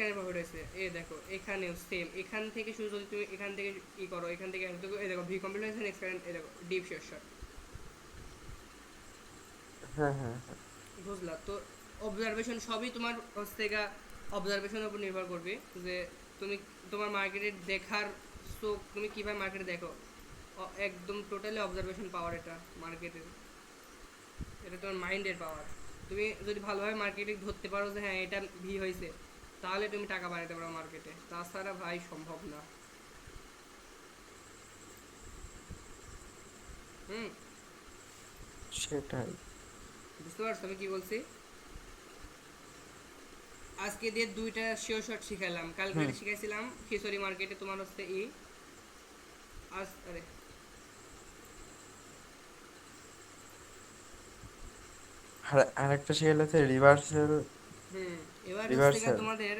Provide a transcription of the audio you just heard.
এখানে প্রফিট হয়েছে, এই দেখো এখানেও সেম, এখান থেকে শুরু যদি তুমি এখান থেকে ই করো, এখান থেকে এই দেখো ভি কমপ্লিট হয়েছে, নেক্সট কারেন্ট এই দেখো ডিপ শেয়ার শট। হ্যাঁ হ্যাঁ হ্যাঁ। বুঝলা তো? অবজারভেশন সবই তোমার হচ্ছে গা অবজারভেশনের উপর নির্ভর করবে, যে তুমি তোমার মার্কেটের দেখার চোখ তুমি কিভাবে মার্কেটে দেখো। একদম টোটালি অবজারভেশন পাওয়ার এটা মার্কেটের, এটা তোমার মাইন্ডের পাওয়ার। তুমি যদি ভালোভাবে মার্কেটে ধরতে পারো যে হ্যাঁ এটা ভি হয়েছে, তাহলে তুমি টাকা বানাতে পারো মার্কেটে, তাছাড়া ভাই সম্ভব না। হুম। সেটাই। বুঝতে পারছো আমি কি বলছি? আজকে দিয়ে দুইটা শিওর শট শিখাইলাম, কালকে হুম। শিখাইছিলাম খিচুড়ি মার্কেটে তোমার হচ্ছে আজ আরে আর আরেকটা শিয়াল আছে রিভার্সাল। হুম। এবার হচ্ছে গিয়ে রিভার্সাল। তোমাদের